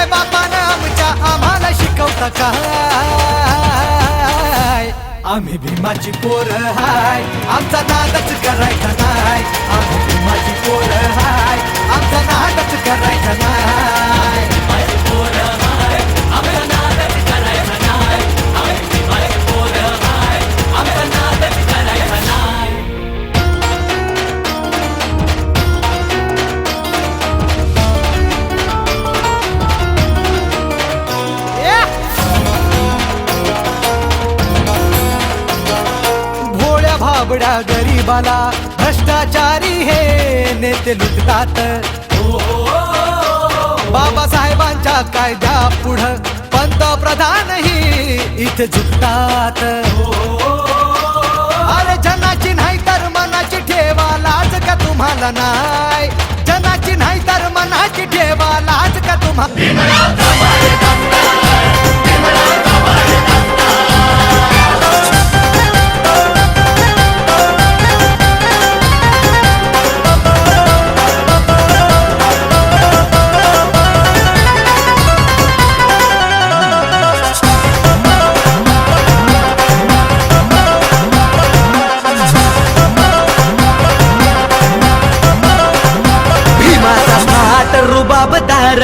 माय बापानं आमच्या आम्हाला शिकवता काय? आम्ही भीमाची पोरं हाय, आमचा नादच करायचा नाय. आम्ही भीमाची पोरं हाय, आमचा नादच करायचा नाय. भाबड्या गरीबाला भ्रष्टाचारी हे नेते लुटतात. बाबासाहेबांच्या कायद्या पुढं पंतप्रधानही इथे झुकतात. अरे जनाची नाही तर मनाची ठेवा लाज का तुम्हाला नाय? जनाची नाही तर मनाची ठेवा लाज का तुम्हाला? रुबाबदार